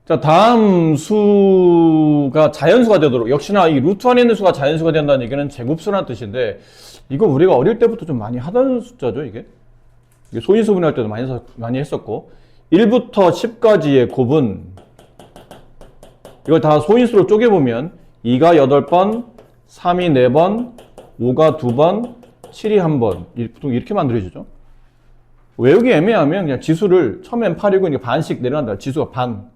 자, 다음 수가 자연수가 되도록, 역시나 이 루트 안에 있는 수가 자연수가 된다는 얘기는 제곱수라는 뜻인데, 이거 우리가 어릴 때부터 좀 많이 하던 숫자죠, 이게? 이게 소인수 분해할 때도 많이 했었고, 1부터 10까지의 곱은, 이걸 다 소인수로 쪼개보면, 2가 8번, 3이 4번, 5가 2번, 7이 1번, 보통 이렇게 만들어지죠. 외우기 애매하면 그냥 지수를 처음엔 8이고 반씩 내려간다. 지수가 반,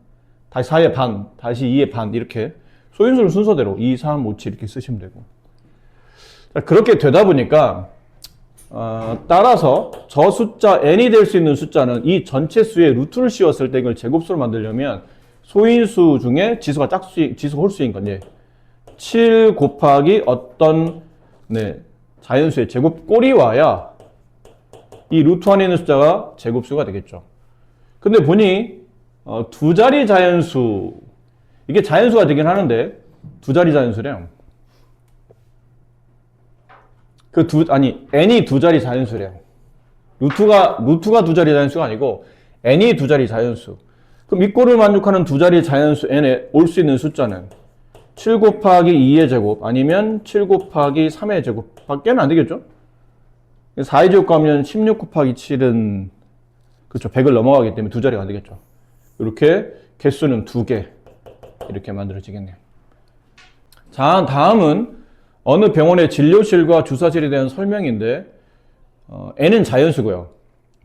다시 4의 반, 다시 2의 반, 이렇게 소인수를 순서대로 2, 3, 5, 7 이렇게 쓰시면 되고. 그렇게 되다 보니까 따라서 저 숫자 n이 될 수 있는 숫자는 이 전체 수의 루트를 씌웠을 때 이걸 제곱수로 만들려면 소인수 중에 지수가 지수가 홀수인 건 7 곱하기 어떤 자연수의 제곱꼴이 와야 이 루트 안에 있는 숫자가 제곱수가 되겠죠. 근데 보니 두 자리 자연수, 이게 자연수가 되긴 하는데 두 자리 자연수래요. n이 두 자리 자연수래요. 루트가 두 자리 자연수가 아니고 n이 두 자리 자연수. 그럼 이 꼴을 만족하는 두 자리 자연수 n에 올 수 있는 숫자는 7 곱하기 2의 제곱 아니면 7 곱하기 3의 제곱 밖에는 안 되겠죠? 4의 제곱 가면 16 곱하기 7은 그렇죠. 100을 넘어가기 때문에 두 자리가 안 되겠죠. 이렇게 개수는 2개 이렇게 만들어지겠네요. 자, 다음은 어느 병원의 진료실과 주사실에 대한 설명인데 n은 자연수고요.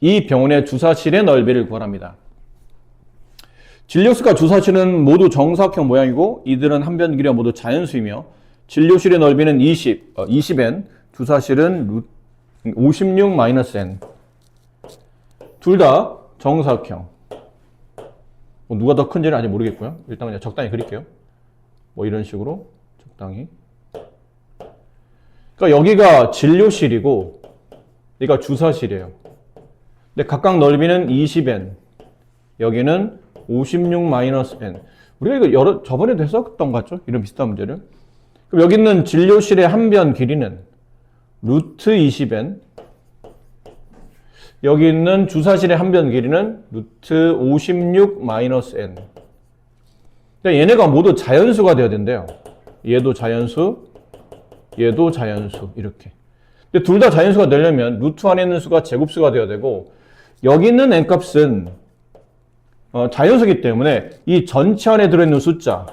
이 병원의 주사실의 넓이를 구하랍니다. 진료실과 주사실은 모두 정사각형 모양이고 이들은 한 변 길이가 모두 자연수이며 진료실의 넓이는 20n, 주사실은 56-n. 둘 다 정사각형. 누가 더 큰지는 아직 모르겠고요. 일단 그냥 적당히 그릴게요. 이런 식으로 적당히. 그러니까 여기가 진료실이고 여기가 주사실이에요. 근데 각각 넓이는 20n. 여기는 56-n. 우리가 이거 저번에도 했었던 것 같죠? 이런 비슷한 문제를. 그럼 여기 있는 진료실의 한 변 길이는 루트 20n. 여기 있는 주사실의 한 변 길이는 루트 56-n. 그러니까 얘네가 모두 자연수가 되어야 된대요. 얘도 자연수, 얘도 자연수, 이렇게. 근데 둘 다 자연수가 되려면 루트 안에 있는 수가 제곱수가 되어야 되고, 여기 있는 n값은 자연수이기 때문에 이 전체 안에 들어있는 숫자,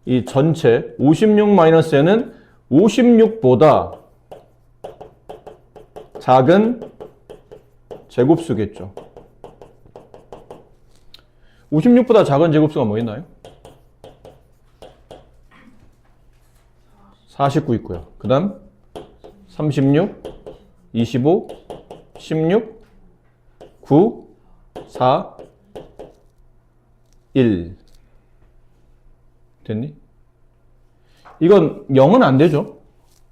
이 전체 56-n은 56보다 작은 제곱수겠죠. 56보다 작은 제곱수가 뭐 있나요? 49 있고요. 그 다음 36, 25, 16, 9, 4, 1. 됐니? 이건 0은 안 되죠.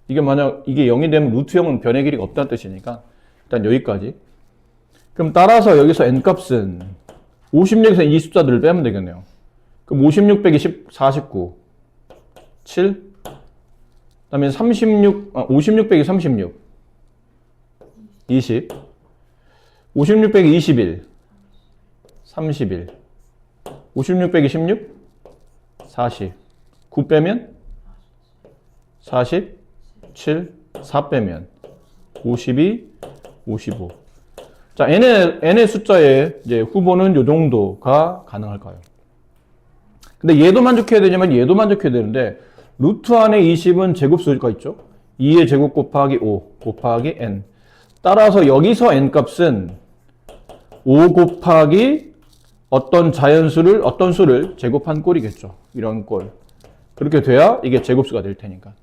이게 만약 이게 0이 되면 루트 0은 변의 길이가 없다는 뜻이니까 일단 여기까지. 그럼 따라서 여기서 n값은 56에서 이 숫자들을 빼면 되겠네요. 그럼 56 빼기 49, 7. 그 다음에 56 빼기 36, 20. 56 빼기 21, 31. 56 빼기 16, 40. 9 빼면 40, 7, 4 빼면 52, 55. 자, n의 숫자의 이제 후보는 요 정도가 가능할까요? 근데 얘도 만족해야 되지만 얘도 만족해야 되는데 루트 안에 20은 제곱수가 있죠? 2의 제곱 곱하기 5 곱하기 n. 따라서 여기서 n 값은 5 곱하기 어떤 수를 제곱한 꼴이겠죠. 이런 꼴. 그렇게 돼야 이게 제곱수가 될 테니까.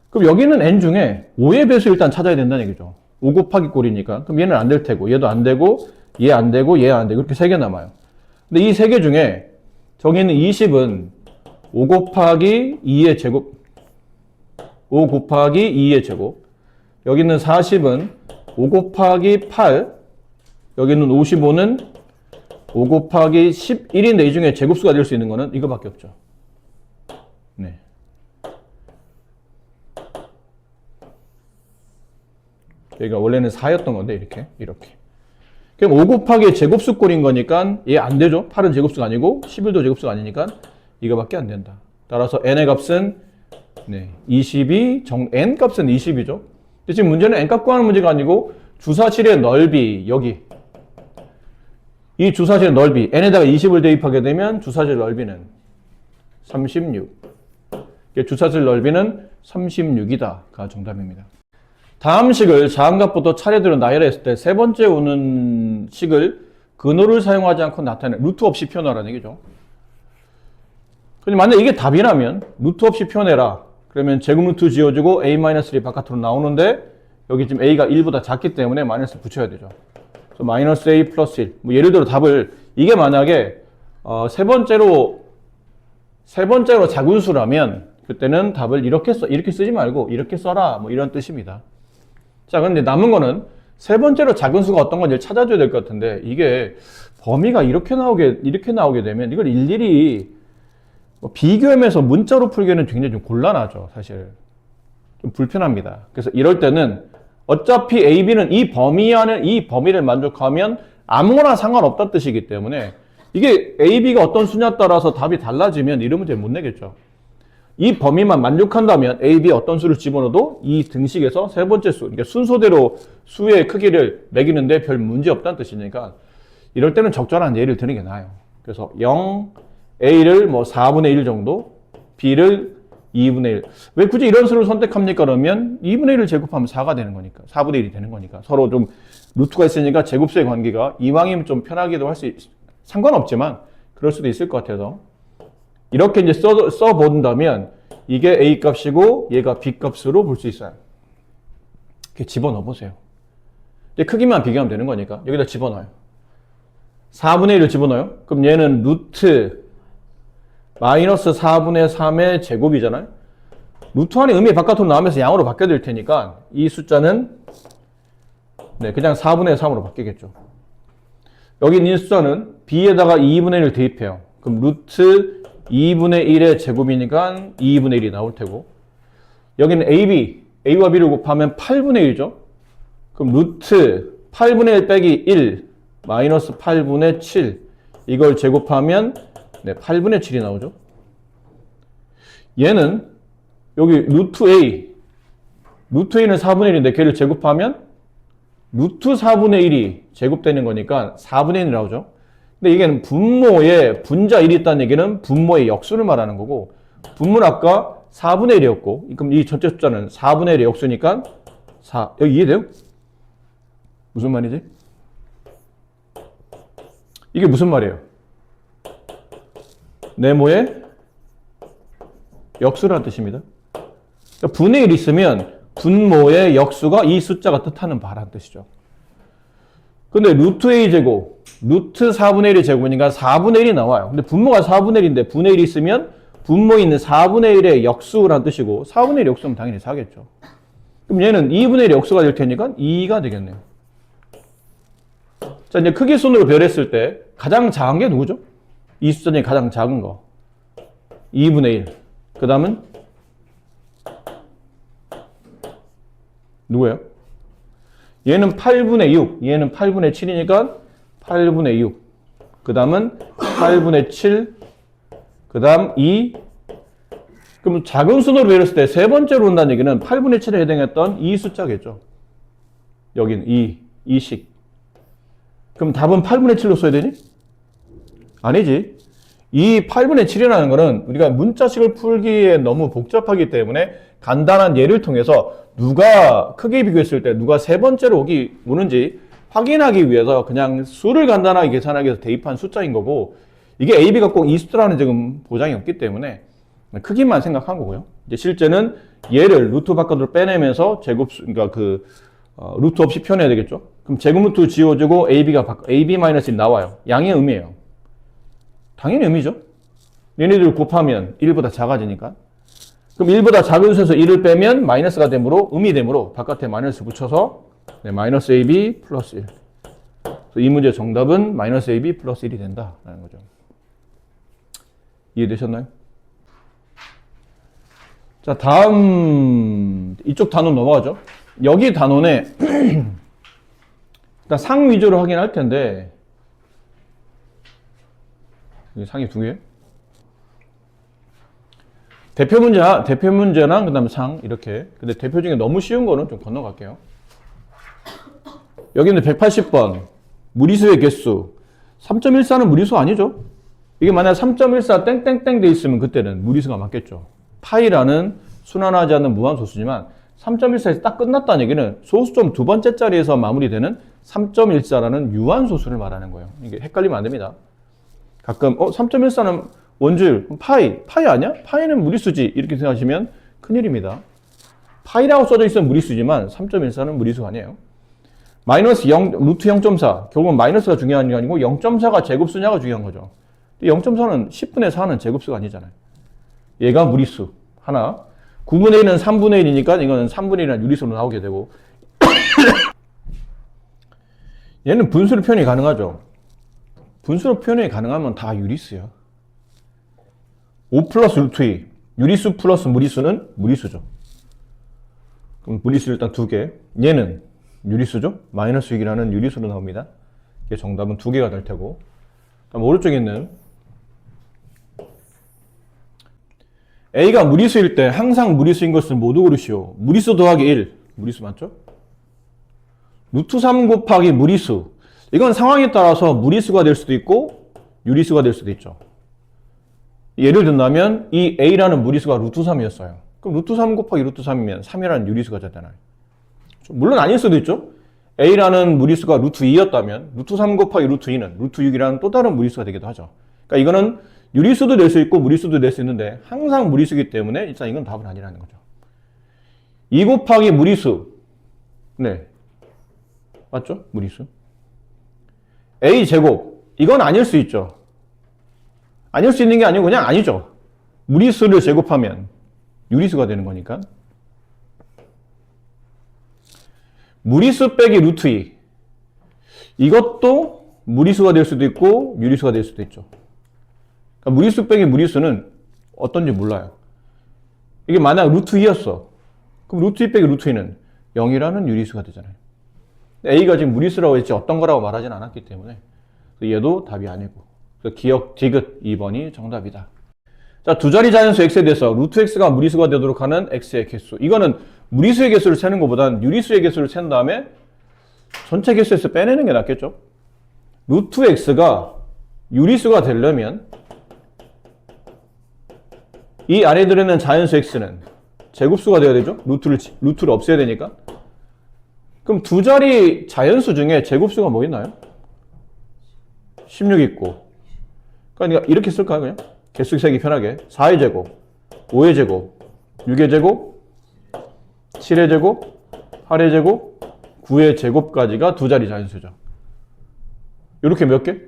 그럼 여기는 n 중에 5의 배수 일단 찾아야 된다는 얘기죠. 5 곱하기 꼴이니까. 그럼 얘는 안 될 테고, 얘도 안 되고, 얘 안 되고, 얘 안 되고, 이렇게 3개 남아요. 근데 이 3개 중에 저기 있는 20은 5 곱하기 2의 제곱, 5 곱하기 2의 제곱. 여기 있는 40은 5 곱하기 8, 여기 있는 55는 5 곱하기 11인데 이 중에 제곱수가 될 수 있는 거는 이거밖에 없죠. 네. 여기가 원래는 4였던 건데 이렇게. 그럼 5 곱하기 제곱수꼴인 거니까 얘 안 되죠. 8은 제곱수가 아니고 11도 제곱수가 아니니까 이거밖에 안 된다. 따라서 n의 값은 22, n 값은 20이죠. 근데 지금 문제는 n 값 구하는 문제가 아니고 주사실의 넓이, 여기. 이 주사실의 넓이, n에다가 20을 대입하게 되면 주사실 넓이는 36. 주사실 넓이는 36이다가 정답입니다. 다음 식을 자음값부터 차례대로 나열했을 때 세 번째 오는 식을 근호를 사용하지 않고 나타내는 루트 없이 표현하라는 얘기죠. 근데 만약 이게 답이라면 루트 없이 표현해라. 그러면 제곱 루트 지워주고 a-1이 바깥으로 나오는데 여기 지금 a가 1보다 작기 때문에 마이너스 붙여야 되죠. 그래서 마이너스 a 플러스 1. 뭐 예를 들어 답을 이게 만약에 세 번째로 작은 수라면 그때는 답을 이렇게 쓰지 말고 이렇게 써라. 뭐 이런 뜻입니다. 자, 근데 남은 거는 세 번째로 작은 수가 어떤 건지 찾아줘야 될 것 같은데 이게 범위가 이렇게 나오게 되면 이걸 일일이 비교하면서 문자로 풀기에는 굉장히 좀 곤란하죠, 사실. 좀 불편합니다. 그래서 이럴 때는 어차피 A, B는 이 범위 안에 이 범위를 만족하면 아무거나 상관없다는 뜻이기 때문에 이게 A, B가 어떤 수냐에 따라서 답이 달라지면 이런 문제를 못 내겠죠. 이 범위만 만족한다면 A, B 어떤 수를 집어넣어도 이 등식에서 세 번째 수, 그러니까 순서대로 수의 크기를 매기는데 별 문제 없다는 뜻이니까 이럴 때는 적절한 예를 드는 게 나아요. 그래서 0, A를 뭐 4분의 1 정도, B를 2분의 1. 왜 굳이 이런 수를 선택합니까? 그러면 2분의 1을 제곱하면 4가 되는 거니까. 4분의 1이 되는 거니까. 서로 좀 루트가 있으니까 제곱수의 관계가 이왕이면 좀 편하기도 할 수 상관없지만 그럴 수도 있을 것 같아서 이렇게 이제 써본다면 이게 A 값이고 얘가 B 값으로 볼 수 있어요. 이렇게 집어넣어 보세요. 이제 크기만 비교하면 되는 거니까 여기다 집어넣어요. 4분의 1을 집어넣어요. 그럼 얘는 루트 마이너스 4분의 3의 제곱이잖아요. 루트 안에 의미 바깥으로 나오면서 양으로 바뀌어야 될 테니까 이 숫자는 그냥 4분의 3으로 바뀌겠죠. 여기 있는 숫자는 B에다가 2분의 1을 대입해요. 그럼 루트 2분의 1의 제곱이니까 2분의 1이 나올 테고 여기는 A와 B를 곱하면 8분의 1이죠. 그럼 루트 8분의 1 빼기 1 마이너스 8분의 7 이걸 제곱하면 8분의 7이 나오죠. 얘는 여기 루트 A는 4분의 1인데 걔를 제곱하면 루트 4분의 1이 제곱되는 거니까 4분의 1이 나오죠. 근데 이게 분모에 분자 1이 있다는 얘기는 분모의 역수를 말하는 거고 분모는 아까 4분의 1이었고 그럼 이 전체 숫자는 4분의 1의 역수니까 4. 여기 이해돼요? 무슨 말이지? 이게 무슨 말이에요? 네모의 역수라는 뜻입니다. 그러니까 분의 1 있으면 분모의 역수가 이 숫자가 뜻하는 바라는 뜻이죠. 근데 루트 A 제곱, 루트 4분의 1의 제곱이니까 4분의 1이 나와요. 근데 분모가 4분의 1인데 분의 1이 있으면 분모에 있는 4분의 1의 역수라는 뜻이고 4분의 1의 역수면 당연히 4겠죠. 그럼 얘는 2분의 1의 역수가 될 테니까 2가 되겠네요. 자, 이제 크기 순으로 별했을 때 가장 작은 게 누구죠? 이 숫자 중에 가장 작은 거. 2분의 1. 그 다음은 누구예요? 얘는 8분의 6. 얘는 8분의 7이니까 8분의 6. 그 다음은 8분의 7. 그 다음 2. 그럼 작은 순으로 별했을 때 세 번째로 온다는 얘기는 8분의 7에 해당했던 이 숫자겠죠. 여기는 2식. 그럼 답은 8분의 7로 써야 되니? 아니지. 이 8분의 7이라는 거는 우리가 문자식을 풀기에 너무 복잡하기 때문에 간단한 예를 통해서 누가 크게 비교했을 때 누가 세 번째로 오는지 확인하기 위해서 그냥 수를 간단하게 계산하기 위해서 대입한 숫자인 거고 이게 A, B가 꼭 이 숫자라는 지금 보장이 없기 때문에 크기만 생각한 거고요. 이제 실제는 얘를 루트 바깥으로 빼내면서 그러니까 루트 없이 표현해야 되겠죠. 그럼 제곱 루트 지워주고 AB-1 나와요. 양의 의미예요. 당연히 의미죠. 얘네들 곱하면 1보다 작아지니까. 그럼 1보다 작은 수에서 1을 빼면 마이너스가 되므로 의미되므로 바깥에 마이너스 붙여서 마이너스 AB 플러스 1. 그래서 이 문제의 정답은 마이너스 AB 플러스 1이 된다라는 거죠. 이해되셨나요? 자, 다음 이쪽 단원 넘어가죠. 여기 단원에 일단 상 위주로 확인할 텐데, 여기 상이 두 개. 대표 문제랑 그 다음에 상, 이렇게. 근데 대표 중에 너무 쉬운 거는 좀 건너갈게요. 여기는 180번. 무리수의 개수. 3.14는 무리수 아니죠? 이게 만약 3.14 땡땡땡 돼 있으면 그때는 무리수가 맞겠죠. 파이라는 순환하지 않는 무한소수지만 3.14에서 딱 끝났다는 얘기는 소수점 두 번째 자리에서 마무리되는 3.14라는 유한소수를 말하는 거예요. 이게 헷갈리면 안 됩니다. 가끔 3.14는 원주율, 파이 아니야? 파이는 무리수지 이렇게 생각하시면 큰일입니다. 파이라고 써져 있으면 무리수지만 3.14는 무리수가 아니에요. 마이너스 0, 루트 0.4 결국은 마이너스가 중요한 게 아니고 0.4가 제곱수냐가 중요한 거죠. 0.4는 10분의 4는 제곱수가 아니잖아요. 얘가 무리수 하나, 9분의 1은 3분의 1이니까 이거는 3분의 1이라는 유리수로 나오게 되고 얘는 분수로 표현이 가능하죠. 분수로 표현이 가능하면 다 유리수야. 5 플러스 루트 2 유리수 플러스 무리수는 무리수죠. 그럼 무리수 일단 두 개. 얘는 유리수죠. 마이너스 6이라는 유리수로 나옵니다. 이게 정답은 두 개가 될 테고. 그럼 오른쪽에 있는 A가 무리수일 때 항상 무리수인 것을 모두 고르시오. 무리수 더하기 1. 무리수 맞죠? 루트 3 곱하기 무리수. 이건 상황에 따라서 무리수가 될 수도 있고 유리수가 될 수도 있죠. 예를 든다면 이 A라는 무리수가 루트 3이었어요. 그럼 루트 3 곱하기 루트 3이면 3이라는 유리수가 되잖아요. 물론 아닐 수도 있죠. A라는 무리수가 루트 2였다면 루트 3 곱하기 루트 2는 루트 6이라는 또 다른 무리수가 되기도 하죠. 그러니까 이거는 유리수도 될 수 있고 무리수도 될 수 있는데 항상 무리수이기 때문에 일단 이건 답은 아니라는 거죠. 2 곱하기 무리수. 네. 맞죠? 무리수. A제곱. 이건 아닐 수 있죠. 아닐 수 있는 게 아니고 그냥 아니죠. 무리수를 제곱하면 유리수가 되는 거니까. 무리수 빼기 루트 2. 이것도 무리수가 될 수도 있고 유리수가 될 수도 있죠. 그러니까 무리수 빼기 무리수는 어떤지 몰라요. 이게 만약 루트 2였어. 그럼 루트 2 빼기 루트 2는 0이라는 유리수가 되잖아요. A가 지금 무리수라고 했지 어떤 거라고 말하진 않았기 때문에 얘도 답이 아니고. 기억 디귿 2번이 정답이다. 자, 두 자리 자연수 x에 대해서 루트 x가 무리수가 되도록 하는 x의 개수. 이거는 무리수의 개수를 세는 것보다는 유리수의 개수를 센 다음에 전체 개수에서 빼내는 게 낫겠죠. 루트 x가 유리수가 되려면 이 안에 들어있는 자연수 x는 제곱수가 되어야 되죠. 루트를 없애야 되니까. 그럼 두 자리 자연수 중에 제곱수가 뭐 있나요? 16 있고. 그러니까 이렇게 쓸까요, 그냥? 개수 세기 편하게. 4의 제곱, 5의 제곱, 6의 제곱, 7의 제곱, 8의 제곱, 9의 제곱까지가 두 자리 자연수죠. 이렇게 몇 개?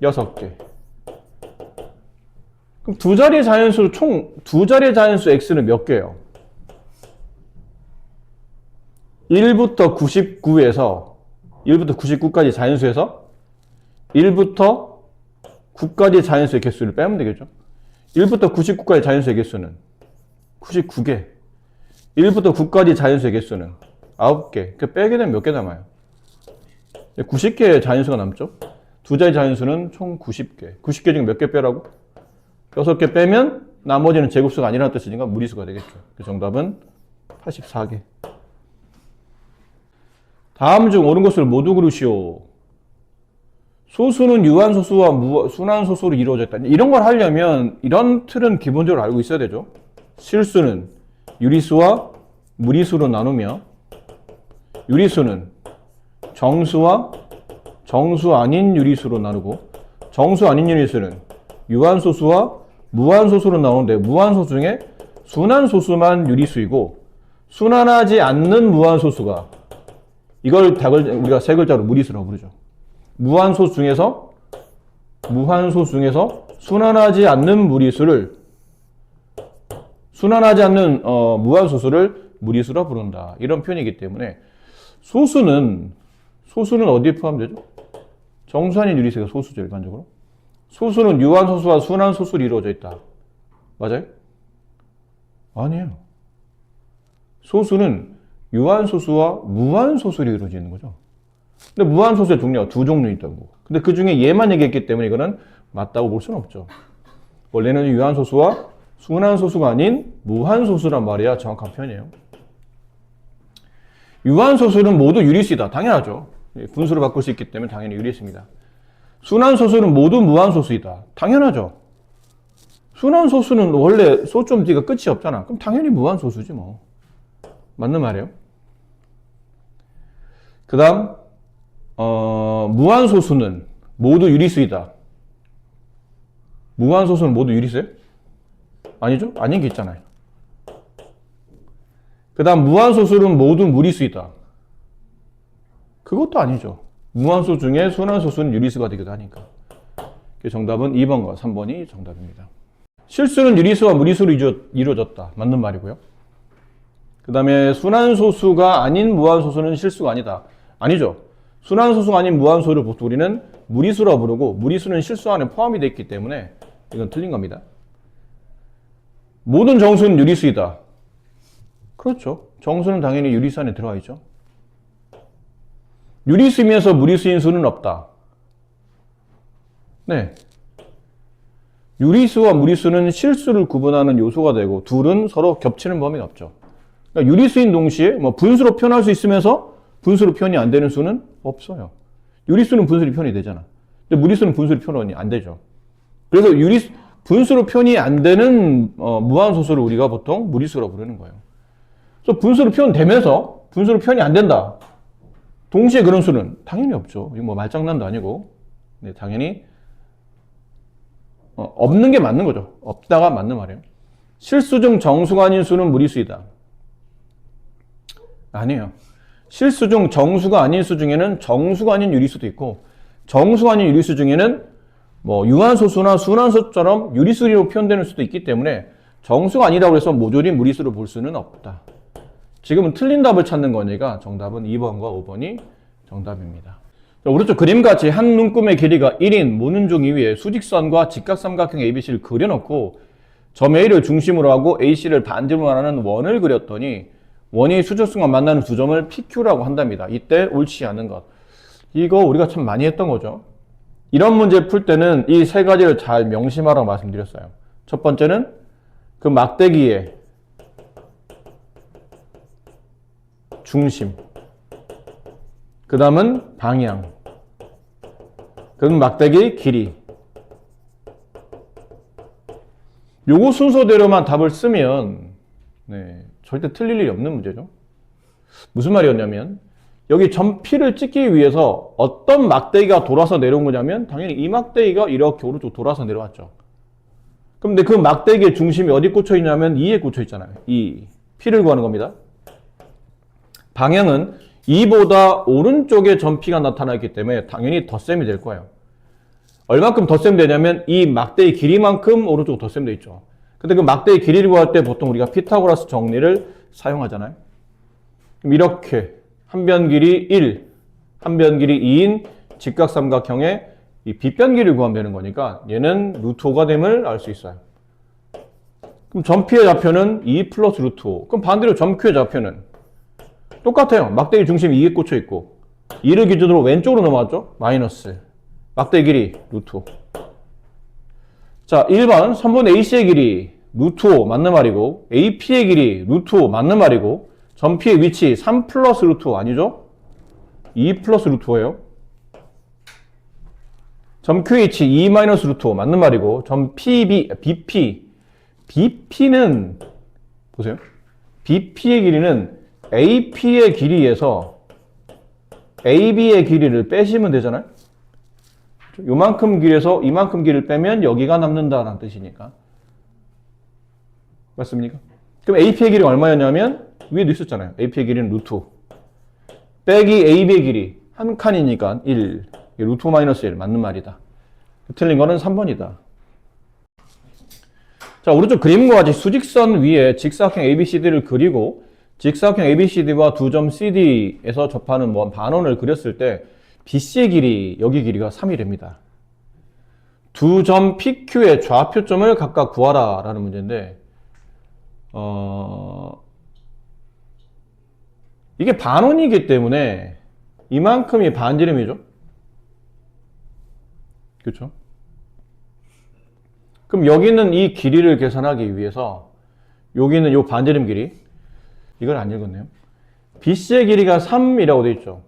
6개. 그럼 두 자리의 자연수, 두 자리의 자연수 x는 몇 개예요? 1부터 99까지 자연수에서 1부터 9까지 자연수의 개수를 빼면 되겠죠. 1부터 99까지 자연수의 개수는 99개. 1부터 9까지 자연수의 개수는 9개. 그 빼게 되면 몇 개 남아요? 90개의 자연수가 남죠. 두 자리 자연수는 총 90개. 90개 중에 몇 개 빼라고? 6개 빼면 나머지는 제곱수가 아니라는 뜻이니까 무리수가 되겠죠. 그 정답은 84개. 다음 중 옳은 것을 모두 고르시오. 소수는 유한소수와 순환소수로 이루어졌다. 이런 걸 하려면 이런 틀은 기본적으로 알고 있어야 되죠. 실수는 유리수와 무리수로 나누며 유리수는 정수와 정수 아닌 유리수로 나누고 정수 아닌 유리수는 유한소수와 무한소수로 나오는데 무한소수 중에 순환소수만 유리수이고 순환하지 않는 무한소수가 이걸 우리가 세 글자로 무리수라고 부르죠. 무한소수 중에서 순환하지 않는 무한소수를 무리수라 부른다. 이런 표현이기 때문에 소수는 어디에 포함되죠? 정수 아닌 유리수가 소수죠, 일반적으로. 소수는 유한소수와 순환소수로 이루어져 있다. 맞아요? 아니에요. 소수는 유한소수와 무한소수로 이루어지는 거죠. 근데 무한소수의 종류가 두 종류 있다고. 근데 그 중에 얘만 얘기했기 때문에 이거는 맞다고 볼 수는 없죠. 원래는 유한소수와 순환소수가 아닌 무한소수란 말이야 정확한 표현이에요. 유한소수는 모두 유리수이다. 당연하죠. 분수로 바꿀 수 있기 때문에 당연히 유리수입니다. 순환소수는 모두 무한소수이다. 당연하죠. 순환소수는 원래 소점 뒤가 끝이 없잖아. 그럼 당연히 무한소수지 뭐. 맞는 말이에요. 그 다음 무한소수는 모두 유리수이다. 무한소수는 모두 유리수예요? 아니죠? 아닌 게 있잖아요. 그 다음 무한소수는 모두 무리수이다. 그것도 아니죠. 무한소 중에 순환소수는 유리수가 되기도 하니까. 정답은 2번과 3번이 정답입니다. 실수는 유리수와 무리수로 이루어졌다. 맞는 말이고요. 그 다음에 순환소수가 아닌 무한소수는 실수가 아니다. 아니죠. 순환소수가 아닌 무한소수를 보통 우리는 무리수라고 부르고 무리수는 실수 안에 포함이 되어 있기 때문에 이건 틀린 겁니다. 모든 정수는 유리수이다. 그렇죠. 정수는 당연히 유리수 안에 들어가 있죠. 유리수이면서 무리수인 수는 없다. 네. 유리수와 무리수는 실수를 구분하는 요소가 되고 둘은 서로 겹치는 범위가 없죠. 그러니까 유리수인 동시에 뭐 분수로 표현할 수 있으면서 분수로 표현이 안 되는 수는 없어요. 유리수는 분수로 표현이 되잖아. 근데 무리수는 분수로 표현이 안 되죠. 그래서 분수로 표현이 안 되는 무한소수를 우리가 보통 무리수라고 부르는 거예요. 그래서 분수로 표현되면서 분수로 표현이 안 된다. 동시에 그런 수는 당연히 없죠. 이거 뭐 말장난도 아니고. 네, 당연히 없는 게 맞는 거죠. 없다가 맞는 말이에요. 실수 중 정수가 아닌 수는 무리수이다. 아니에요. 실수 중 정수가 아닌 수 중에는 정수가 아닌 유리수도 있고 정수가 아닌 유리수 중에는 뭐 유한소수나 순환소수처럼 유리수로 표현되는 수도 있기 때문에 정수가 아니라고 해서 모조리 무리수로 볼 수는 없다. 지금은 틀린 답을 찾는 거니까 정답은 2번과 5번이 정답입니다. 오른쪽 그림같이 한 눈금의 길이가 1인 모눈종 위에 수직선과 직각삼각형 ABC를 그려놓고 점 A를 중심으로 하고 AC를 반지름으로 하는 원을 그렸더니 원이 수직선과 만나는 두 점을 PQ라고 한답니다. 이때 옳지 않은 것. 이거 우리가 참 많이 했던 거죠. 이런 문제 풀 때는 이 세 가지를 잘 명심하라고 말씀드렸어요. 첫 번째는 그 막대기의 중심, 그 다음은 방향, 그럼 막대기 길이. 요거 순서대로만 답을 쓰면 절대 틀릴 일이 없는 문제죠. 무슨 말이었냐면 여기 점 P를 찍기 위해서 어떤 막대기가 돌아서 내려온 거냐면 당연히 이 막대기가 이렇게 오른쪽 돌아서 내려왔죠. 근데 그 막대기의 중심이 어디 꽂혀 있냐면 2에 꽂혀 있잖아요. 2. P를 구하는 겁니다. 방향은 2보다 오른쪽에 점 P가 나타나기 때문에 당연히 덧셈이 될 거예요. 얼만큼 덧셈 되냐면 이 막대기 길이만큼 오른쪽 덧셈 돼 있죠. 근데 그 막대기 길이를 구할 때 보통 우리가 피타고라스 정리를 사용하잖아요. 그럼 이렇게 한 변 길이 1, 한 변 길이 2인 직각삼각형의 이 빗변 길이를 구하면 되는 거니까 얘는 루트 5가 됨을 알 수 있어요. 그럼 점 P의 좌표는 2 플러스 루트 5. 그럼 반대로 점 Q의 좌표는 똑같아요. 막대기 중심이 2에 꽂혀 있고 2를 기준으로 왼쪽으로 넘어왔죠. 마이너스 막대기 길이 루트 5. 자, 1번 3번 AC의 길이 루트 5 맞는 말이고 AP의 길이 루트 5 맞는 말이고 점 P의 위치 3 플러스 루트 5 아니죠? 2 플러스 루트 5예요. 점 QH 2 마이너스 루트 5 맞는 말이고 점 BP는 보세요. BP의 길이는 AP의 길이에서 AB의 길이를 빼시면 되잖아요. 요만큼 길에서 이만큼 길을 빼면 여기가 남는다라는 뜻이니까. 맞습니까? 그럼 AP의 길이가 얼마였냐면 위에도 있었잖아요. AP의 길이는 루트 5 빼기 AB의 길이 한 칸이니까 1 루트 5 마이너스 1 맞는 말이다. 틀린 거는 3번이다. 자, 오른쪽 그림과 같이 수직선 위에 직사각형 ABCD를 그리고 직사각형 ABCD와 두 점 CD에서 접하는 반원을 그렸을 때 BC의 길이, 여기 길이가 3이 됩니다. 두 점 PQ의 좌표점을 각각 구하라 라는 문제인데 이게 반원이기 때문에 이만큼이 반지름이죠. 그렇죠? 그럼 여기 있는 이 길이를 계산하기 위해서 여기 있는 이 반지름 길이, 이걸 안 읽었네요. BC의 길이가 3이라고 되어 있죠.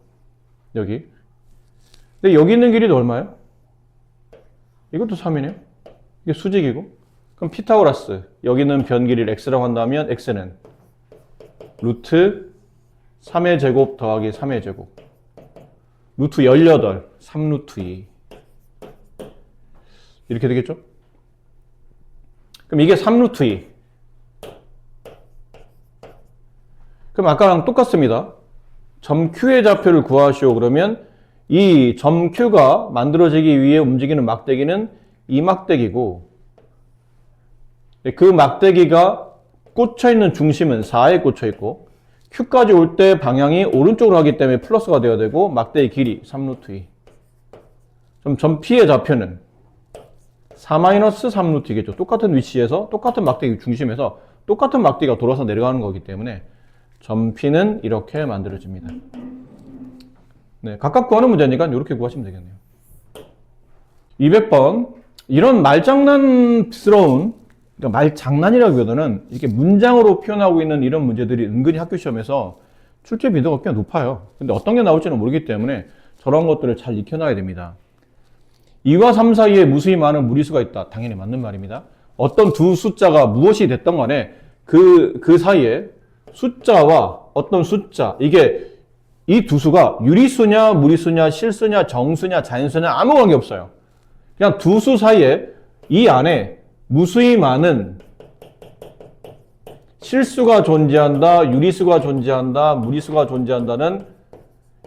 여기. 근데 여기 있는 길이도 얼마예요? 이것도 3이네요. 이게 수직이고. 그럼 피타고라스, 여기 있는 변 길이를 x라고 한다면 x는 루트 3의 제곱 더하기 3의 제곱. 루트 18, 3루트 2. 이렇게 되겠죠? 그럼 이게 3루트 2. 그럼 아까랑 똑같습니다. 점 Q의 좌표를 구하시오. 그러면 이 점 Q가 만들어지기 위해 움직이는 막대기는 이 막대기고, 그 막대기가 꽂혀있는 중심은 4에 꽂혀있고, Q까지 올 때 방향이 오른쪽으로 하기 때문에 플러스가 되어야 되고, 막대기 길이 3루트 2. 그럼 점 P의 좌표는 4-3루트 2겠죠. 똑같은 위치에서, 똑같은 막대기 중심에서 똑같은 막대기가 돌아서 내려가는 거기 때문에 점 P는 이렇게 만들어집니다. 네, 각각 구하는 문제니까 이렇게 구하시면 되겠네요. 200번. 이런 말장난스러운, 그러니까 말장난이라기보다는 이렇게 문장으로 표현하고 있는 이런 문제들이 은근히 학교 시험에서 출제 빈도가 꽤 높아요. 근데 어떤 게 나올지는 모르기 때문에 저런 것들을 잘 익혀놔야 됩니다. 2와 3 사이에 무수히 많은 무리수가 있다. 당연히 맞는 말입니다. 어떤 두 숫자가 무엇이 됐던 간에 그 사이에 숫자와 어떤 숫자, 이게 이 두 수가 유리수냐, 무리수냐, 실수냐, 정수냐, 자연수냐 아무 관계 없어요. 그냥 두 수 사이에 이 안에 무수히 많은 실수가 존재한다, 유리수가 존재한다, 무리수가 존재한다는,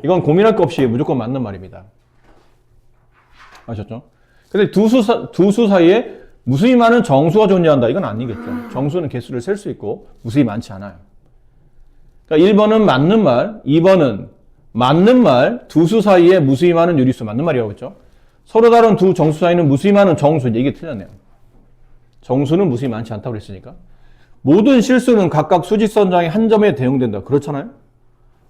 이건 고민할 것 없이 무조건 맞는 말입니다. 아셨죠? 근데 두 수 사이에 무수히 많은 정수가 존재한다. 이건 아니겠죠. 정수는 개수를 셀 수 있고 무수히 많지 않아요. 그러니까 1번은 맞는 말, 2번은 맞는 말, 두 수 사이에 무수히 많은 유리수, 맞는 말이라고 했죠. 서로 다른 두 정수 사이는 무수히 많은 정수, 이게 틀렸네요. 정수는 무수히 많지 않다고 그랬으니까. 모든 실수는 각각 수직선장의 한 점에 대응된다. 그렇잖아요.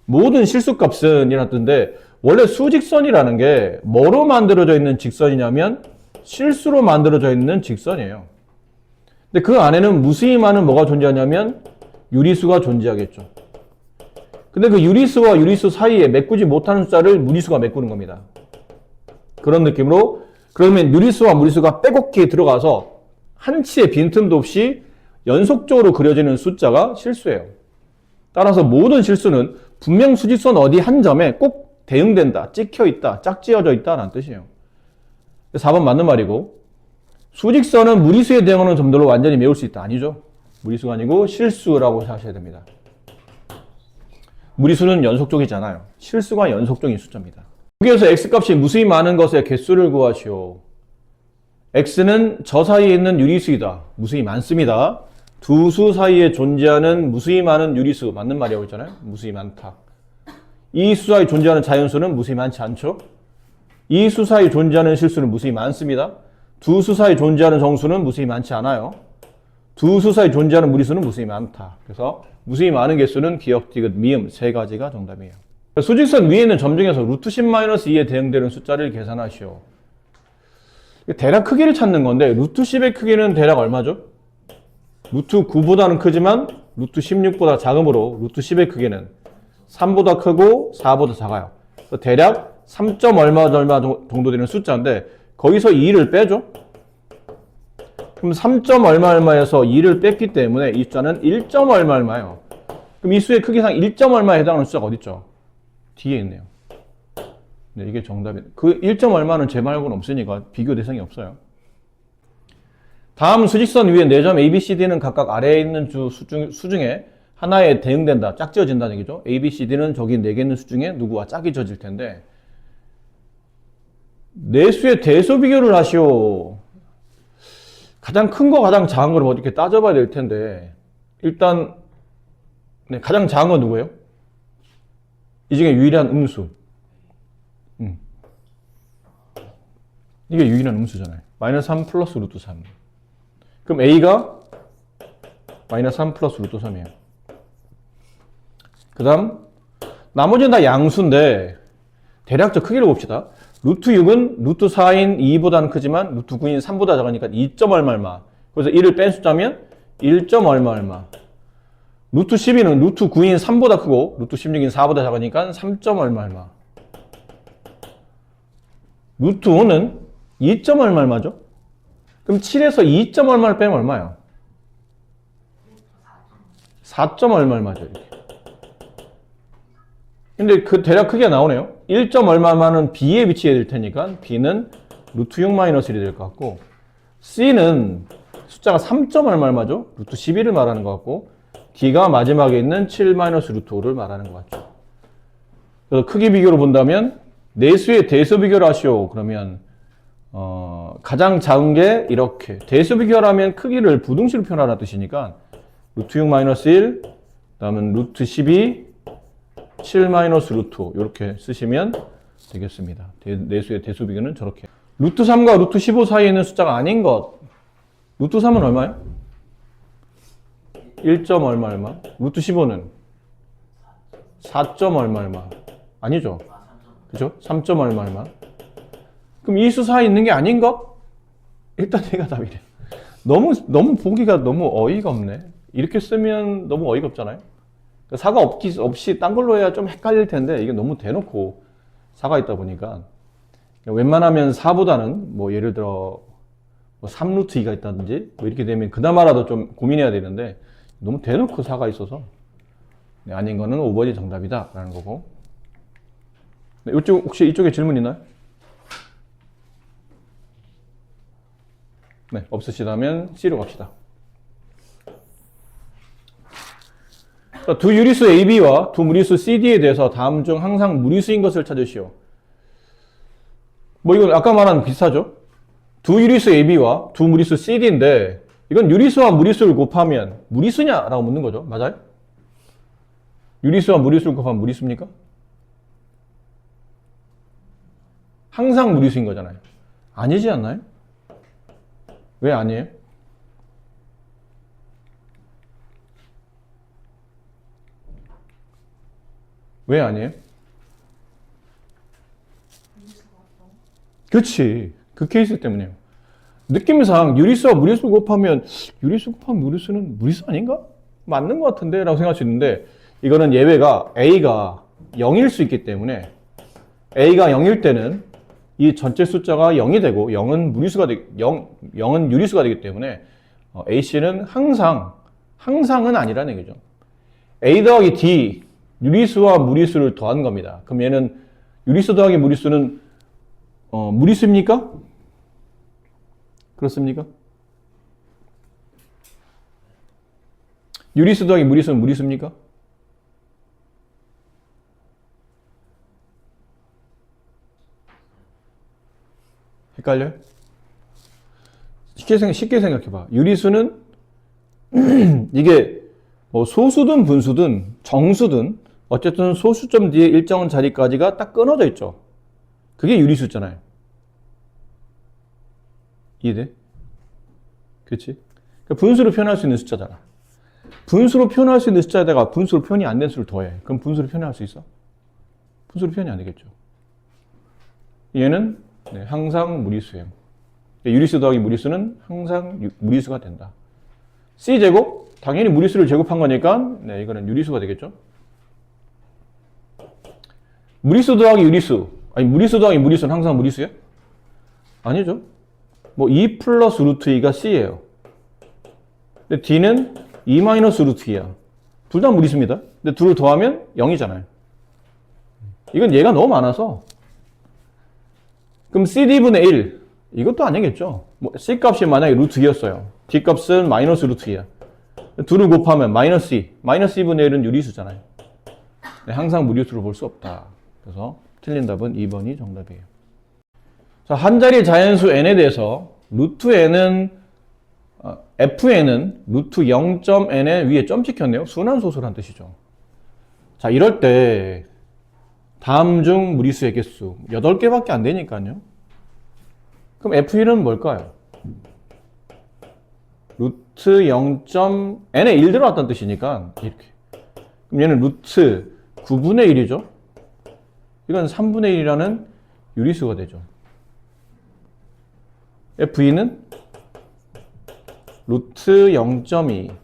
모든 실수값은 이랬던데, 원래 수직선이라는 게 뭐로 만들어져 있는 직선이냐면 실수로 만들어져 있는 직선이에요. 근데 그 안에는 무수히 많은 뭐가 존재하냐면 유리수가 존재하겠죠. 근데 그 유리수와 유리수 사이에 메꾸지 못하는 숫자를 무리수가 메꾸는 겁니다. 그런 느낌으로, 그러면 유리수와 무리수가 빼곡히 들어가서 한치의 빈틈도 없이 연속적으로 그려지는 숫자가 실수예요. 따라서 모든 실수는 분명 수직선 어디 한 점에 꼭 대응된다, 찍혀있다, 짝지어져 있다라는 뜻이에요. 4번 맞는 말이고, 수직선은 무리수에 대응하는 점들로 완전히 메울 수 있다. 아니죠. 무리수가 아니고 실수라고 생각하셔야 됩니다. 무리수는 연속적이잖아요. 실수가 연속적인 숫자입니다. 여기에서 x값이 무수히 많은 것의 개수를 구하시오. x는 저 사이에 있는 유리수이다. 무수히 많습니다. 두 수 사이에 존재하는 무수히 많은 유리수, 맞는 말이라고 했잖아요. 무수히 많다. 이 수 사이에 존재하는 자연수는 무수히 많지 않죠. 이 수 사이에 존재하는 실수는 무수히 많습니다. 두 수 사이에 존재하는 정수는 무수히 많지 않아요. 두 수 사이에 존재하는 무리수는 무수히 많다. 그래서 무수히 많은 개수는 기역, 디귿, 미음 세 가지가 정답이에요. 수직선 위에 있는 점 중에서 루트 10-2에 대응되는 숫자를 계산하시오. 대략 크기를 찾는 건데 루트 10의 크기는 대략 얼마죠? 루트 9보다는 크지만 루트 16보다 작으므로 루트 10의 크기는 3보다 크고 4보다 작아요. 그래서 대략 3. 얼마 정도 되는 숫자인데 거기서 2를 빼죠. 그럼 3. 얼마에서 2를 뺐기 때문에 이 숫자는 1. 얼마예요. 그럼 이 수의 크기상 1. 얼마에 해당하는 숫자가 어디 있죠? 뒤에 있네요. 네, 이게 정답이에요. 그 1. 얼마는 제 말고는 없으니까 비교 대상이 없어요. 다음 수직선 위에 4점 A, B, C, D는 각각 아래에 있는 수 중에 하나에 대응된다. 짝지어진다는 얘기죠. A, B, C, D는 저기 4개 있는 수 중에 누구와 짝이 져질 텐데 네 수의 대소 비교를 하시오. 가장 큰 거, 가장 작은 걸 어떻게 따져봐야 될 텐데 일단 네, 가장 작은 건 누구예요? 이 중에 유일한 음수. 이게 유일한 음수잖아요. -3 플러스 루트 3. 그럼 A가 -3 플러스 루트 3이에요. 그 다음 나머지는 다 양수인데 대략적 크기를 봅시다. 루트 6은 루트 4인 2보다는 크지만 루트 9인 3보다 작으니까 2점 얼마 얼마. 그래서 1을 뺀 숫자면 1점 얼마 얼마. 루트 12는 루트 9인 3보다 크고 루트 16인 4보다 작으니까 3점 얼마 얼마. 루트 5는 2점 얼마 얼마죠? 그럼 7에서 2점 얼마를 빼면 얼마예요? 4점 얼마 얼마죠, 이렇게. 근데 그 대략 크기가 나오네요. 1점 얼마만은 B에 위치해야 될 테니까 B는 루트 6 마이너스 1이 될 것 같고, C는 숫자가 3점 얼마 얼마죠? 루트 11을 말하는 것 같고, D가 마지막에 있는 7 마이너스 루트 5를 말하는 것 같죠. 그래서 크기 비교로 본다면 내수의 대수 비교를 하시오. 그러면 가장 작은 게 이렇게. 대수 비교를 하면 크기를 부등식으로 표현하라는 뜻이니까 루트 6 마이너스 1, 그다음은 루트 12, 7 마이너스 루트 5 이렇게 쓰시면 되겠습니다. 내수의 대수 비교는 저렇게. 루트 3과 루트 15 사이에 있는 숫자가 아닌 것. 루트 3은 얼마예요? 1점 얼마 얼마. 루트 15는 4점 얼마 얼마. 아니죠? 그죠? 3점 얼마 얼마. 그럼 이 수 사이에 있는 게 아닌 것? 일단 얘가 답이래. 너무 보기가 너무 어이가 없네. 이렇게 쓰면 너무 어이가 없잖아요. 사가 없이 딴 걸로 해야 좀 헷갈릴 텐데 이게 너무 대놓고 사가 있다 보니까 웬만하면 4보다는 뭐 예를 들어 뭐 3루트 2가 있다든지 뭐 이렇게 되면 그나마라도 좀 고민해야 되는데 너무 대놓고 사가 있어서 아닌 거는 5번이 정답이다 라는 거고. 네, 이쪽 혹시 이쪽에 질문 있나요? 네, 없으시다면 C로 갑시다. 자, 두 유리수 AB와 두 무리수 CD에 대해서 다음 중 항상 무리수인 것을 찾으시오. 뭐 이건 아까 말한 비슷하죠? 두 유리수 AB와 두 무리수 CD인데 이건 유리수와 무리수를 곱하면 무리수냐라고 묻는 거죠. 맞아요? 유리수와 무리수를 곱하면 무리수입니까? 항상 무리수인 거잖아요. 아니지 않나요? 왜 아니에요? 왜 아니에요? 그렇지. 그 케이스 때문에요. 느낌상 유리수와 무리수 곱하면 유리수 곱하면 무리수는 무리수 아닌가? 맞는 것 같은데? 라고 생각할 수 있는데 이거는 예외가 A가 0일 수 있기 때문에 A가 0일 때는 이 전체 숫자가 0이 되고 0은 영은 유리수가 되기 때문에 AC는 항상은 아니라는 얘기죠. A 더하기 D 유리수와 무리수를 더한 겁니다. 그럼 얘는 유리수 더하기 무리수는 무리수입니까? 그렇습니까? 유리수 더하기 무리수는 무리수입니까? 헷갈려요? 쉽게 생각해봐. 유리수는 이게 뭐 소수든 분수든 정수든 어쨌든 소수점 뒤에 일정 자리까지가 딱 끊어져 있죠. 그게 유리수잖아요. 이해돼? 그렇지? 그러니까 분수로 표현할 수 있는 숫자잖아. 분수로 표현할 수 있는 숫자에다가 분수로 표현이 안 된 수를 더해. 그럼 분수로 표현할 수 있어? 분수로 표현이 안 되겠죠. 얘는 항상 무리수예요. 유리수 더하기 무리수는 항상 무리수가 된다. C제곱? 당연히 무리수를 제곱한 거니까 이거는 유리수가 되겠죠. 무리수 더하기 유리수. 아니 무리수 더하기 무리수는 항상 무리수야? 아니죠. 뭐 2 플러스 루트 2가 C예요. 근데 D는 2 마이너스 루트 2야. 둘 다 무리수입니다. 근데 둘을 더하면 0이잖아요. 이건 얘가 너무 많아서. 그럼 CD분의 1. 이것도 아니겠죠. 뭐 C 값이 만약에 루트 2였어요. D 값은 마이너스 루트 2야. 둘을 곱하면 마이너스 2. 마이너스 2분의 1은 유리수잖아요. 항상 무리수로 볼 수 없다. 그래서 틀린 답은 2번이 정답이에요. 자, 한 자리 자연수 n에 대해서 루트 n은 fn은 루트 0.n에 위에 점 찍혔네요. 순환소수란 뜻이죠. 자, 이럴 때 다음 중 무리수의 개수 8개밖에 안 되니까요. 그럼 f1은 뭘까요? 루트 0.n에 1 들어왔다는 뜻이니까 이렇게. 그럼 얘는 루트 9분의 1이죠. 이건 3분의 1이라는 유리수가 되죠. V는 루트 0.2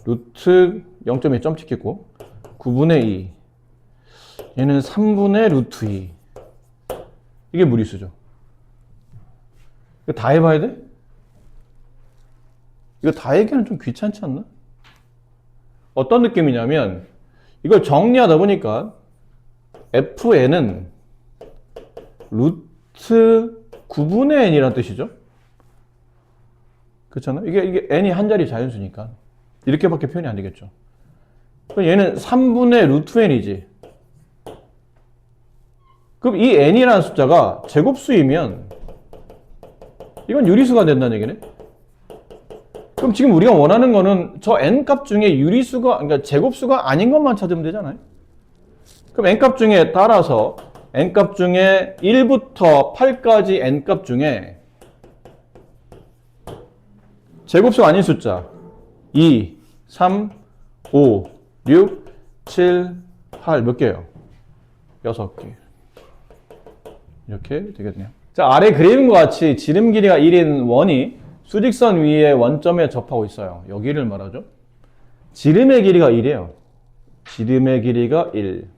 루트 0.2 점 찍혔고 9분의 2 얘는 3분의 루트 2 이게 무리수죠. 이거 다 해봐야 돼? 이거 다 얘기하는 좀 귀찮지 않나? 어떤 느낌이냐면 이걸 정리하다 보니까 fn은 루트 9분의 n이라는 뜻이죠. 그렇잖아? 이게 n이 한 자리 자연수니까 이렇게밖에 표현이 안 되겠죠. 그럼 얘는 3분의 루트 n이지. 그럼 이 n이라는 숫자가 제곱수이면 이건 유리수가 된다는 얘기네. 그럼 지금 우리가 원하는 거는 저 n값 중에 유리수가, 그러니까 제곱수가 아닌 것만 찾으면 되잖아요. 그럼 n값 중에 따라서 n값 중에 1부터 8까지 n값 중에 제곱수가 아닌 숫자 2, 3, 5, 6, 7, 8 몇 개예요? 6개. 이렇게 되겠네요. 자, 아래 그림과 같이 지름 길이가 1인 원이 수직선 위에 원점에 접하고 있어요. 여기를 말하죠. 지름의 길이가 1이에요. 지름의 길이가 1.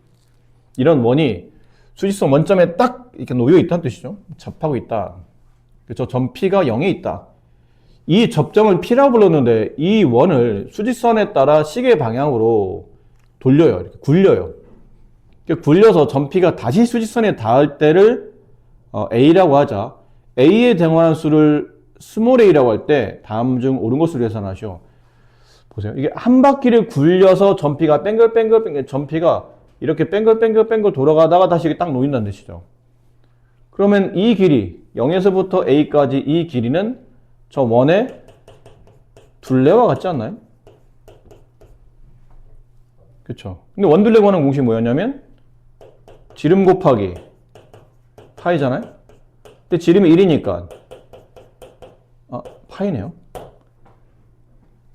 이런 원이 수직선 원점에 딱 이렇게 놓여 있다는 뜻이죠. 접하고 있다. 그렇죠. 점 P가 0에 있다. 이 접점을 P라고 불렀는데 이 원을 수직선에 따라 시계 방향으로 돌려요. 이렇게 굴려요. 이렇게 굴려서 점 P가 다시 수직선에 닿을 때를 A라고 하자. A에 대응하는 수를 스몰 a라고 할 때 다음 중 옳은 것으로 계산하시오. 보세요. 이게 한 바퀴를 굴려서 점 P가 뱅글뱅글 점 P가 이렇게 뱅글뱅글 돌아가다가 다시 딱 놓인다는 뜻이죠. 그러면 이 길이 0에서부터 A까지 이 길이는 저 원의 둘레와 같지 않나요? 그쵸? 근데 원둘레 구하는 공식이 뭐였냐면 지름 곱하기 파이잖아요? 근데 지름이 1이니까 파이네요.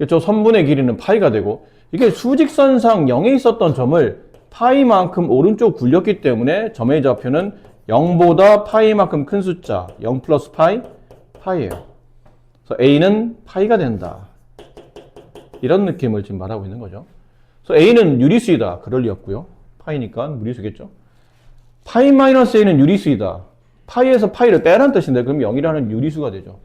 저 선분의 길이는 파이가 되고 이게 수직선상 0에 있었던 점을 파이만큼 오른쪽 굴렸기 때문에 점의 좌표는 0보다 파이만큼 큰 숫자 0 플러스 파이예요. 그래서 A는 파이가 된다. 이런 느낌을 지금 말하고 있는 거죠. 그래서 A는 유리수이다. 그럴 리 없고요. 파이니까 무리수겠죠. 파이 마이너스 A는 유리수이다. 파이에서 파이를 빼라는 뜻인데 그럼 0이라는 유리수가 되죠.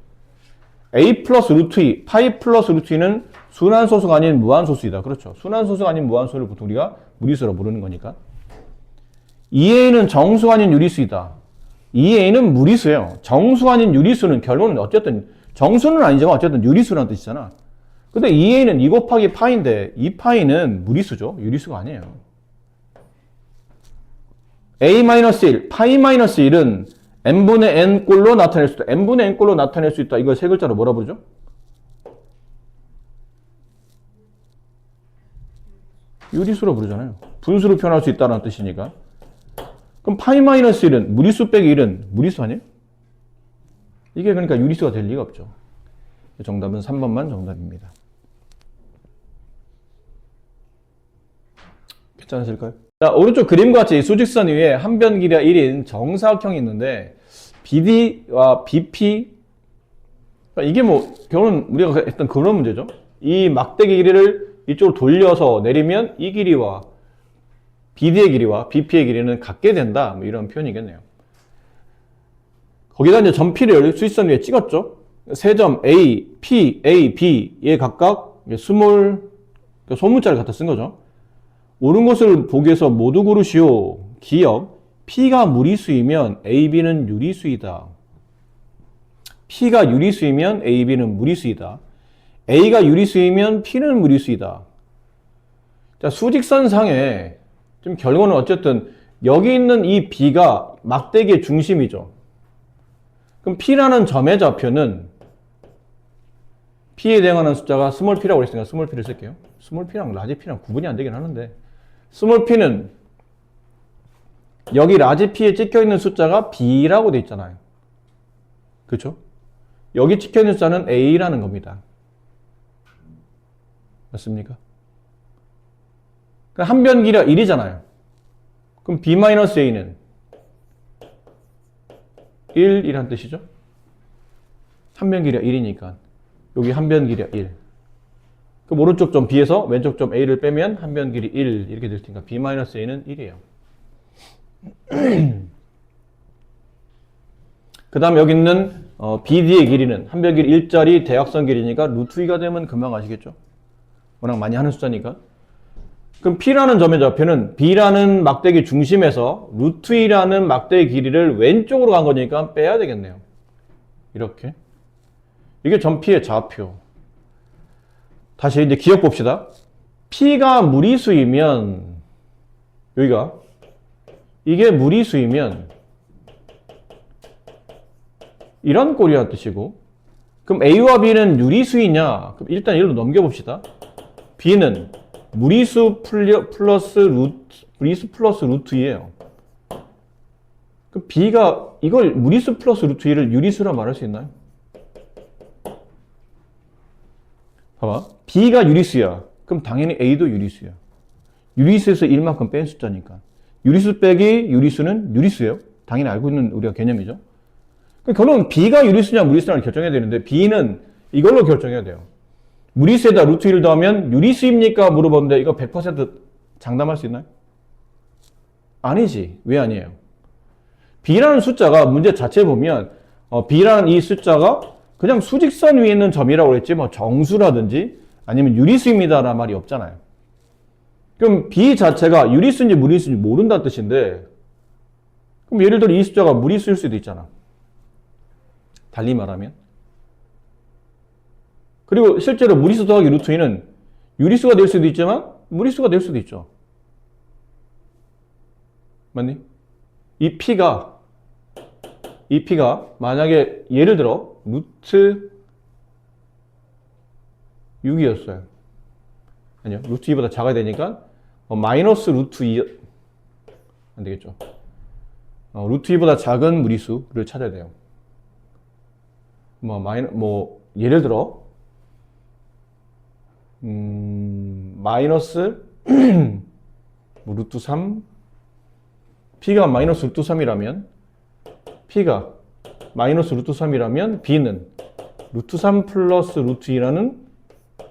A 플러스 루트 2, 파이 플러스 루트 2는 순환소수가 아닌 무한소수이다. 그렇죠. 순환소수가 아닌 무한소수를 보통 우리가 무리수로 부르는 거니까. 2A는 정수가 아닌 유리수이다. 2A는 무리수예요. 정수가 아닌 유리수는 결론은 어쨌든 정수는 아니지만 어쨌든 유리수라는 뜻이잖아. 근데 2A는 2 곱하기 파이인데 2파이는 무리수죠. 유리수가 아니에요. A-1, 파이-1은 n분의 n 꼴로 나타낼 수 있다. n분의 n 꼴로 나타낼 수 있다. 이걸 세 글자로 뭐라 부르죠? 유리수로 부르잖아요. 분수로 표현할 수 있다는 뜻이니까. 그럼 파이-1은 무리수 빼기 1은 무리수 아니에요? 이게 그러니까 유리수가 될 리가 없죠. 정답은 3번만 정답입니다. 괜찮으실까요? 자, 오른쪽 그림과 같이 수직선 위에 한 변 길이가 1인 정사각형이 있는데 BD와 BP 이게 뭐 결론 우리가 했던 그런 문제죠. 이 막대기 길이를 이쪽으로 돌려서 내리면 이 길이와 BD의 길이와 BP의 길이는 같게 된다. 뭐 이런 표현이겠네요. 거기다 이제 점 P를 수직선 위에 찍었죠. 세 점 A, P, A, B에 각각 스몰 소문자를 갖다 쓴 거죠. 옳은 것을 보기 위해서 모두 고르시오. 기억. P가 무리수이면 AB는 유리수이다. P가 유리수이면 AB는 무리수이다. A가 유리수이면 P는 무리수이다. 자, 수직선상에 지금 결과는 어쨌든 여기 있는 이 B가 막대기의 중심이죠. 그럼 P라는 점의 좌표는 P에 대응하는 숫자가 스몰 p라고 그랬으니까 스몰 p를 쓸게요. 스몰 p랑 라지 p랑 구분이 안 되긴 하는데 스몰 p는 여기 라지 p에 찍혀 있는 숫자가 B라고 돼 있잖아요. 그렇죠? 여기 찍혀 있는 숫자는 A라는 겁니다. 맞습니까? 한 변 길이가 1이잖아요. 그럼 B-A는 1이란 뜻이죠. 한 변 길이가 1이니까 여기 한 변 길이가 1. 그럼 오른쪽 점 B에서 왼쪽 점 A를 빼면 한 변 길이 1 이렇게 될 테니까 B-A는 1이에요. 그 다음 여기 있는 BD의 길이는 한 변 길이 1짜리 대각선 길이니까 루트 2가 되면 금방 아시겠죠? 워낙 많이 하는 숫자니까. 그럼 P라는 점의 좌표는 B라는 막대기 중심에서 루트 2라는 막대기 길이를 왼쪽으로 간 거니까 빼야 되겠네요. 이렇게. 이게 점 P의 좌표. 다시 이제 기억 봅시다. P가 무리수이면 여기가 이게 무리수이면 이런 꼴이란 뜻이고, 그럼 A와 B는 유리수이냐? 그럼 일단 이걸로 넘겨봅시다. B는 무리수 플러스 루트 2예요. 그럼 B가 이걸 무리수 플러스 루트 2를 유리수라 말할 수 있나요? 봐봐. B가 유리수야. 그럼 당연히 A도 유리수야. 유리수에서 1만큼 뺀 숫자니까. 유리수 빼기 유리수는 유리수예요. 당연히 알고 있는 우리가 개념이죠. 결론은 B가 유리수냐 무리수냐를 결정해야 되는데 B는 이걸로 결정해야 돼요. 무리수에다 루트 1을 더하면 유리수입니까? 물어봤는데 이거 100% 장담할 수 있나요? 아니지. 왜 아니에요? B라는 숫자가 문제 자체에 보면 B라는 이 숫자가 그냥 수직선 위에 있는 점이라고 그랬지 뭐 정수라든지 아니면 유리수입니다라는 말이 없잖아요. 그럼 B 자체가 유리수인지 무리수인지 모른다는 뜻인데 그럼 예를 들어 이 숫자가 무리수일 수도 있잖아. 달리 말하면. 그리고 실제로 무리수 더하기 루트 2는 유리수가 될 수도 있지만 무리수가 될 수도 있죠. 맞니? 이 P가 만약에 예를 들어 루트 6이었어요. 아니요. 루트 2보다 작아야 되니까 마이너스 루트 2 안 되겠죠. 루트 2보다 작은 무리수를 찾아야 돼요. 예를 들어 마이너스 루트 3 P가 마이너스 루트 3이라면 P가 마이너스 루트 3이라면 B는 루트 3 플러스 루트 2라는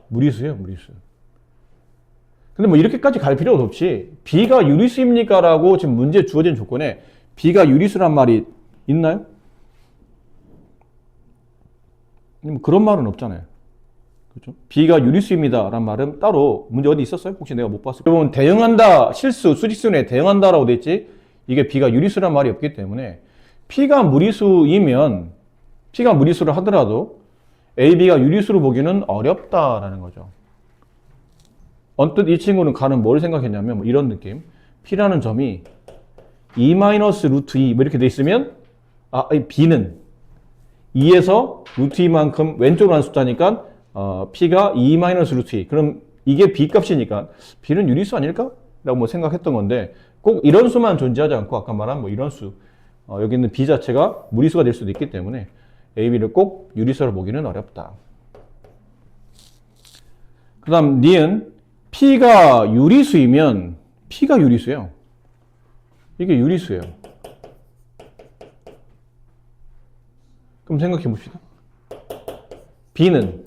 무리수예요. 무리수. 근데 뭐 이렇게까지 갈 필요도 없이 B가 유리수입니까? 라고 지금 문제에 주어진 조건에 B가 유리수란 말이 있나요? 그런 말은 없잖아요. 그렇죠? B가 유리수입니다. 라는 말은 따로 문제 어디 있었어요? 혹시 내가 못 봤어요? 여러분 대응한다, 실수, 수직순에 대응한다라고 돼 있지 이게 B가 유리수란 말이 없기 때문에 P가 무리수이면 P가 무리수를 하더라도 A, B가 유리수로 보기는 어렵다라는 거죠. 언뜻 이 친구는 가는 뭘 생각했냐면 뭐 이런 느낌. P라는 점이 2-루트 2 뭐 이렇게 돼 있으면 B는 2에서 루트 2만큼 왼쪽으로 한 숫자니까 P가 2-루트 2. 그럼 이게 B 값이니까 B는 유리수 아닐까? 라고 뭐 생각했던 건데 꼭 이런 수만 존재하지 않고 아까 말한 뭐 이런 수 여기 있는 B 자체가 무리수가 될 수도 있기 때문에 A, B를 꼭 유리수로 보기는 어렵다. 그 다음 니은 P가 유리수이면 P가 유리수예요. 이게 유리수예요. 그럼 생각해 봅시다. B는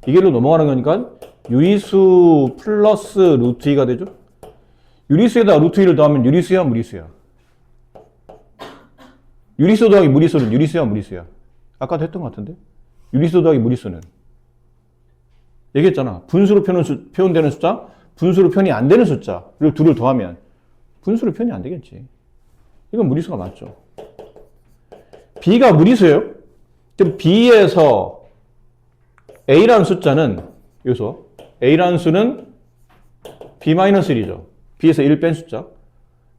이 길로 넘어가는 거니까 유리수 플러스 루트 2가 되죠. 유리수에다 루트 2를 더하면 유리수야 무리수야? 유리수 더하기 무리수는 유리수야 무리수야? 아까도 했던 것 같은데. 유리수 더하기 무리수는 얘기했잖아. 분수로 표현되는 숫자, 분수로 표현이 안 되는 숫자를 둘을 더하면 분수로 표현이 안 되겠지. 이건 무리수가 맞죠. B가 무리수예요. 그럼 B에서 A라는 숫자는 여기서 A라는 수는 B-1이죠. B에서 1 뺀 숫자.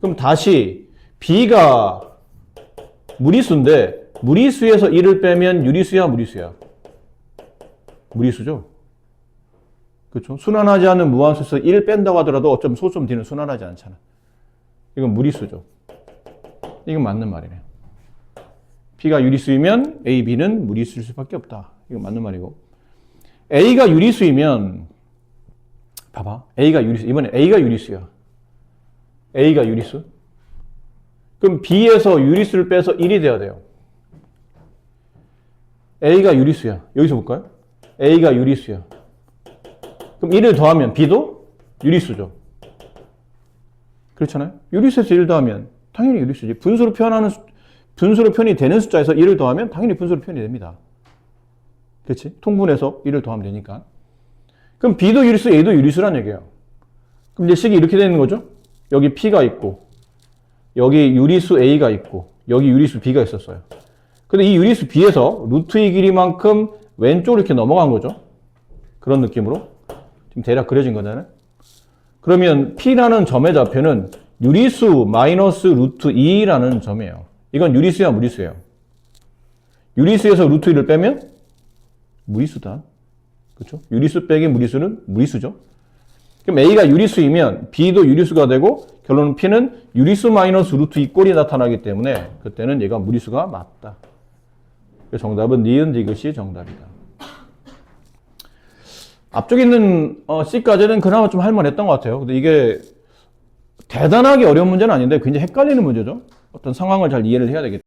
그럼 다시 B가 무리수인데 무리수에서 1을 빼면 유리수야 무리수야? 무리수죠. 그렇죠? 순환하지 않는 무한수에서 1 뺀다고 하더라도 어쩜 소수점 D는 순환하지 않잖아. 이건 무리수죠. 이건 맞는 말이네. P가 유리수이면 A, B는 무리수일 수밖에 없다. 이건 맞는 말이고. A가 유리수이면 봐봐. A가 유리수. 이번에 A가 유리수야. A가 유리수. 그럼 B에서 유리수를 빼서 1이 돼야 돼요. A가 유리수야. 여기서 볼까요? A가 유리수야. 그럼 1을 더하면 B도 유리수죠. 그렇잖아요? 유리수에서 1 더하면 당연히 유리수지. 분수로 표현이 되는 숫자에서 1을 더하면 당연히 분수로 표현이 됩니다. 그렇지? 통분해서 1을 더하면 되니까. 그럼 B도 유리수, A도 유리수란 얘기예요. 그럼 이제 식이 이렇게 되는 거죠? 여기 P가 있고, 여기 유리수 A가 있고, 여기 유리수 B가 있었어요. 근데 이 유리수 B에서 루트의 길이만큼 왼쪽으로 이렇게 넘어간 거죠? 그런 느낌으로. 지금 대략 그려진 거잖아요? 그러면 P라는 점의 좌표는 유리수 마이너스 루트 2라는 점이에요. 이건 유리수야, 무리수예요? 유리수에서 루트 2를 빼면 무리수다. 그렇죠? 유리수 빼기 무리수는 무리수죠. 그럼 A가 유리수이면 B도 유리수가 되고 결론은 P는 유리수 마이너스 루트 2 꼴이 나타나기 때문에 그때는 얘가 무리수가 맞다. 정답은 니은 디귿이 정답이다. 앞쪽에 있는 C까지는 그나마 좀 할만했던 것 같아요. 근데 이게 대단하게 어려운 문제는 아닌데 굉장히 헷갈리는 문제죠. 어떤 상황을 잘 이해를 해야 되겠다.